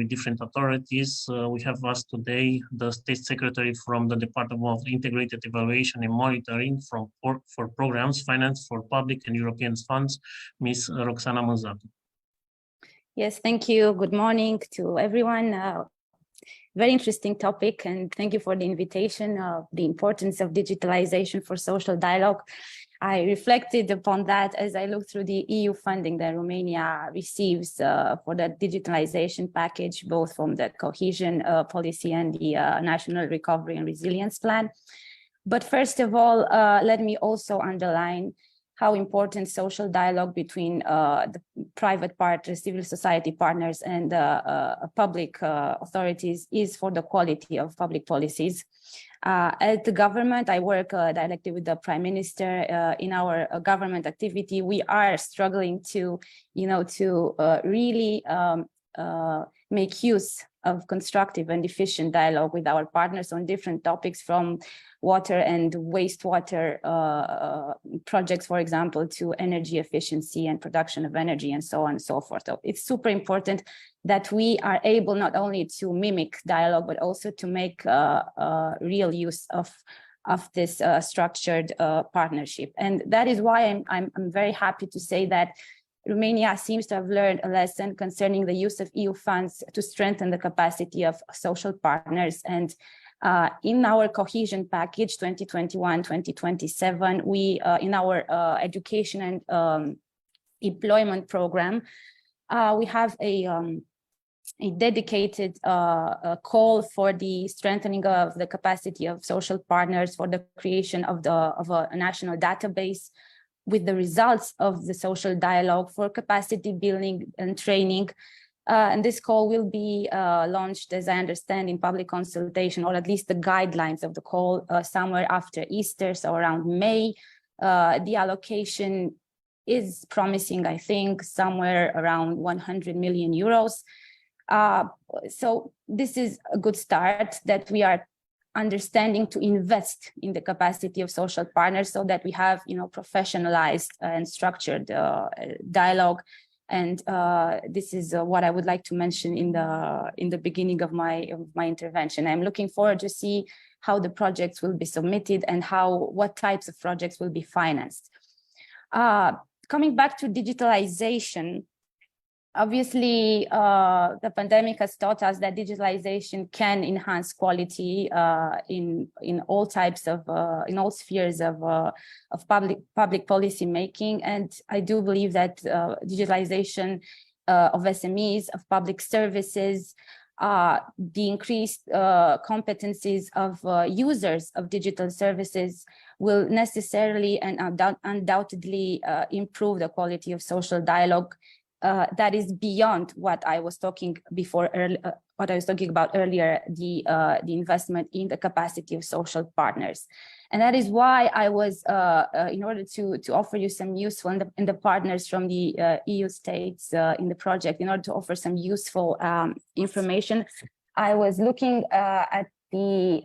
with different authorities. We have asked today the State Secretary from the Department of Integrated Evaluation and Monitoring for Programs Finance for Public and European Funds, Ms. Roxana Minzatu. Yes, thank you. Good morning to everyone. Very interesting topic, and thank you for the invitation of the importance of digitalization for social dialogue. I reflected upon that as I looked through the EU funding that Romania receives for the digitalization package, both from the cohesion policy and the National Recovery and Resilience Plan. But first of all, let me also underline how important social dialogue between the private partners, civil society partners, and public authorities is for the quality of public policies. At the government, I work directly with the Prime Minister. In our government activity, we are struggling to, really make use of constructive and efficient dialogue with our partners on different topics, from water and wastewater projects, for example, to energy efficiency and production of energy, and so on and so forth. So it's super important that we are able not only to mimic dialogue, but also to make real use of this structured partnership. And that is why I'm very happy to say that Romania seems to have learned a lesson concerning the use of EU funds to strengthen the capacity of social partners. And in our cohesion package 2021-2027, we in our education and employment program, we have a dedicated call for the strengthening of the capacity of social partners, for the creation of a national database with the results of the social dialogue, for capacity building and training. And this call will be launched, as I understand, in public consultation, or at least the guidelines of the call somewhere after Easter, so around May. The allocation is promising, I think, somewhere around 100 million euros. So this is a good start, that we are understanding to invest in the capacity of social partners, so that we have, professionalized and structured dialogue. And this is what I would like to mention in the beginning of my intervention. I'm looking forward to see how the projects will be submitted and what types of projects will be financed. Coming back to digitalization, obviously, the pandemic has taught us that digitalization can enhance quality in all types of, in all spheres of public policy making. And I do believe that digitalization of SMEs, of public services, the increased competencies of users of digital services will necessarily and undoubtedly improve the quality of social dialogue. That is beyond what I was talking about earlier, the investment in the capacity of social partners. And that is why I was, in order to offer you some useful, and the partners from the EU states in the project, in order to offer some useful information, I was looking at the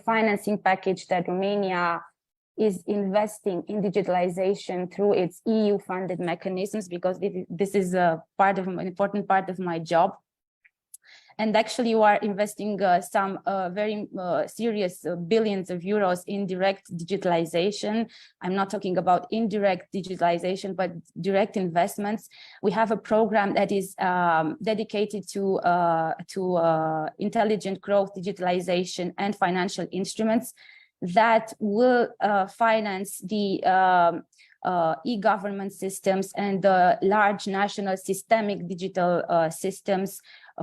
financing package that Romania is investing in digitalization through its EU-funded mechanisms, because this is an important part of my job. And actually, we are investing some very serious billions of euros in direct digitalization. I'm not talking about indirect digitalization, but direct investments. We have a program that is dedicated to intelligent growth, digitalization, and financial instruments that will finance the e-government systems and the large national systemic digital systems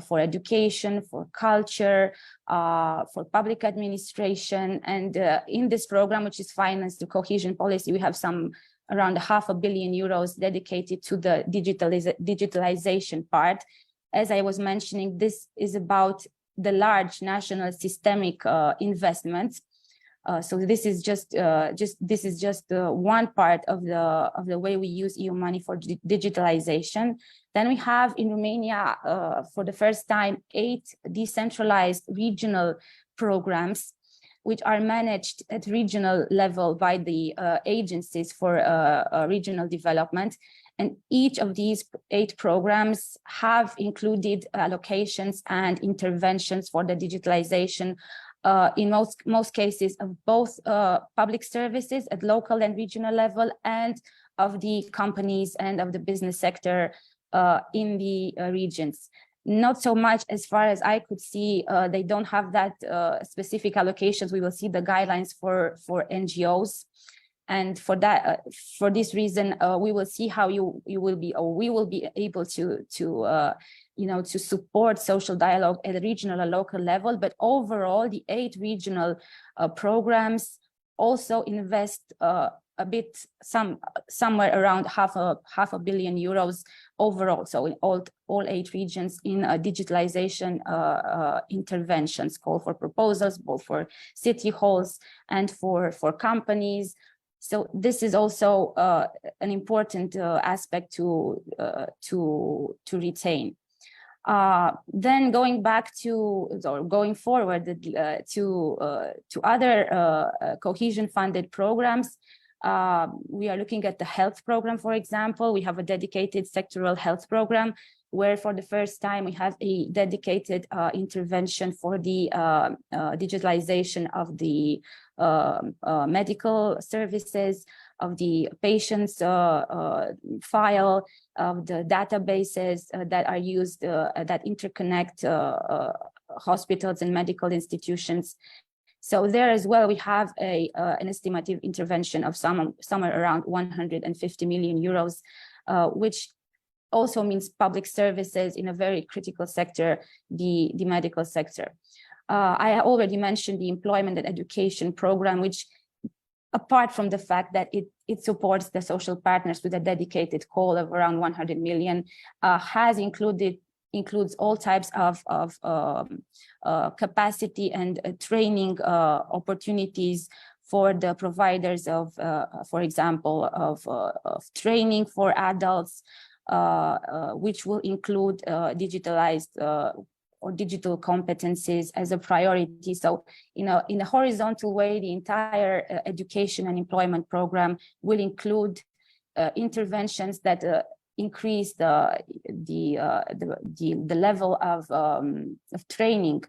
for education, for culture, for public administration. And in this program, which is financed through cohesion policy, we have around €500 million dedicated to the digitalization part. As I was mentioning, this is about the large national systemic investments. So this is just one part of the way we use EU money for digitalization. Then we have in Romania, for the first time, 8 decentralized regional programs, which are managed at regional level by the agencies for regional development. And each of these 8 programs have included allocations and interventions for the digitalization in most cases of both public services at local and regional level, and of the companies and of the business sector in the regions. Not so much, as far as I could see, they don't have that specific allocations. We will see the guidelines for NGOs. And for that, for this reason, we will see how you will be, or we will be able to support social dialogue at a regional or local level. But overall, the 8 regional programs also invest a bit, somewhere around half a billion euros overall. So in all 8 regions in digitalization interventions, call for proposals, both for city halls and for companies. So this is also an important aspect to retain. Then going back to, or going forward to other cohesion funded programs, we are looking at the health program, for example. We have a dedicated sectoral health program, where for the first time we have a dedicated intervention for the digitalization of the medical services, of the patient's file, of the databases that are used, that interconnect hospitals and medical institutions. So there as well, we have an estimative intervention of somewhere around 150 million euros, which also means public services in a very critical sector, the medical sector. I already mentioned the employment and education program, which, apart from the fact that it supports the social partners with a dedicated call of around 100 million, includes all types of capacity and training opportunities for the providers of, for example, of training for adults, which will include digitalized or digital competencies as a priority. So, in a horizontal way, the entire education and employment program will include interventions that increase the level of training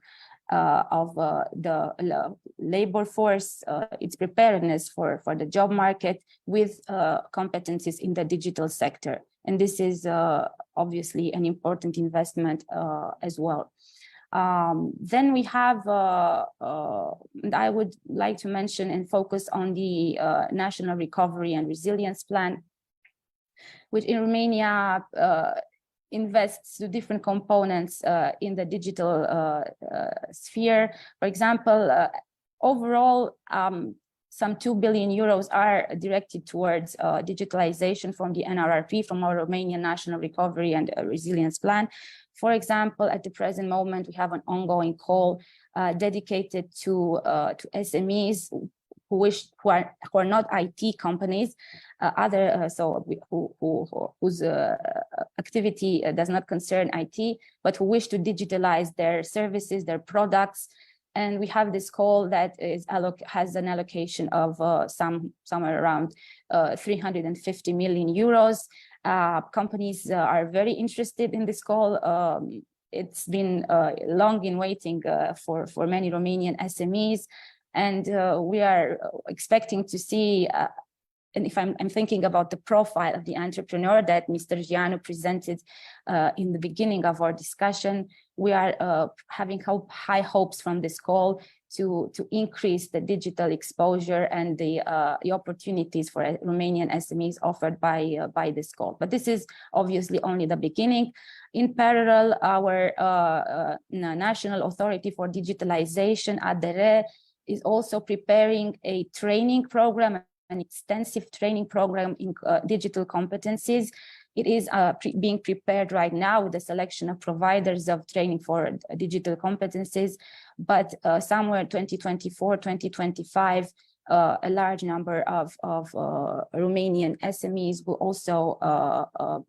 of the labor force, its preparedness for the job market, with competencies in the digital sector. And this is obviously an important investment as well. Then we have, I would like to mention and focus on the National Recovery and Resilience Plan, which in Romania invests to different components in the digital sphere. For example, overall, some 2 billion euros are directed towards digitalization from the NRRP, from our Romanian National Recovery and Resilience Plan. For example, at the present moment, we have an ongoing call dedicated to SMEs who are not IT companies, whose activity does not concern IT, but who wish to digitalize their services, their products. And we have this call that has an allocation of somewhere around 350 million euros. Companies are very interested in this call. It's been long in waiting for many Romanian SMEs. And we are expecting to see, and if I'm thinking about the profile of the entrepreneur that Mr. Gianu presented in the beginning of our discussion, we are having high hopes from this call to increase the digital exposure and the opportunities for Romanian SMEs offered by this call. But this is obviously only the beginning. In parallel, our National Authority for Digitalization, ADR, is also preparing a training program, an extensive training program in digital competencies. It is being prepared right now with the selection of providers of training for digital competencies, but somewhere 2024, 2025, a large number of Romanian SMEs will also,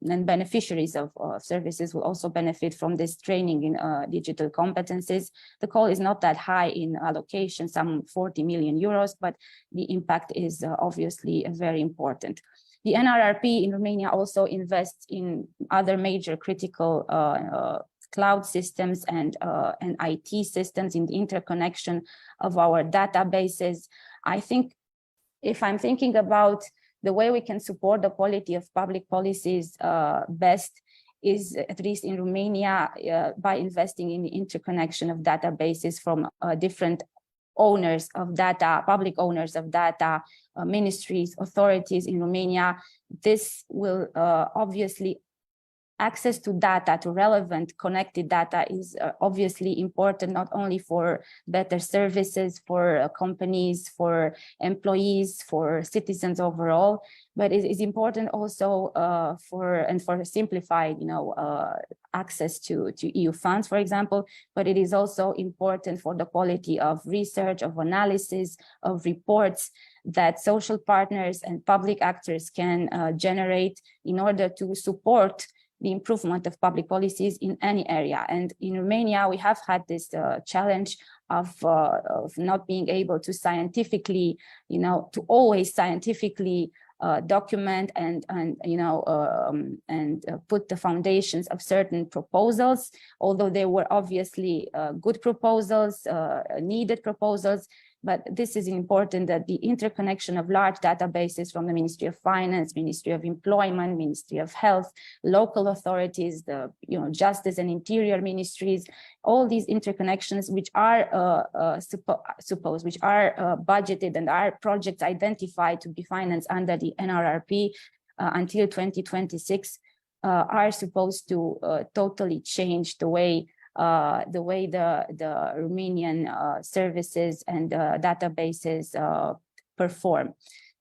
and beneficiaries of services will also benefit from this training in digital competencies. The call is not that high in allocation, some 40 million euros, but the impact is obviously very important. The NRRP in Romania also invests in other major critical cloud systems and IT systems, in the interconnection of our databases. I think if I'm thinking about the way we can support the quality of public policies best is, at least in Romania, by investing in the interconnection of databases from different owners of data, public owners of data, ministries, authorities in Romania. This will obviously, access to data, to relevant connected data, is obviously important, not only for better services for companies, for employees, for citizens overall, but it is important also for simplified, access to EU funds, for example. But it is also important for the quality of research, of analysis, of reports that social partners and public actors can generate in order to support the improvement of public policies in any area. And in Romania, we have had this challenge of not being able to scientifically, to always scientifically document and put the foundations of certain proposals, although they were obviously good proposals, needed proposals. But this is important, that the interconnection of large databases from the Ministry of Finance, Ministry of Employment, Ministry of Health, local authorities, the Justice and Interior ministries, all these interconnections which are budgeted and are projects identified to be financed under the NRRP until 2026 are supposed to totally change the way the Romanian services and databases perform.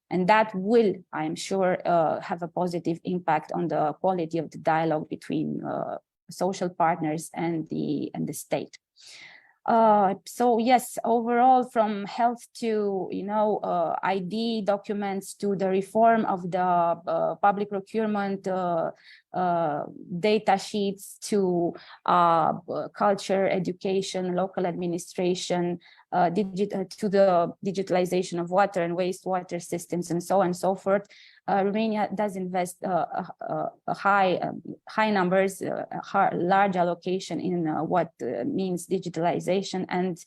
And that will, I'm sure, have a positive impact on the quality of the dialogue between social partners and the state. So yes, overall, from health to ID documents, to the reform of the public procurement data sheets, to culture, education, local administration, to the digitalization of water and wastewater systems, and so on and so forth. Romania does invest high numbers, large allocation in what means digitalization, and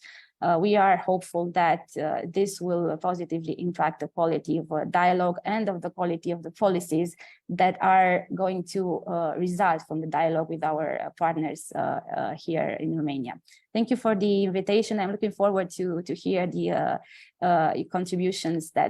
we are hopeful that this will positively impact the quality of dialogue and of the quality of the policies that are going to result from the dialogue with our partners here in Romania. Thank you for the invitation. I'm looking forward to hear the contributions that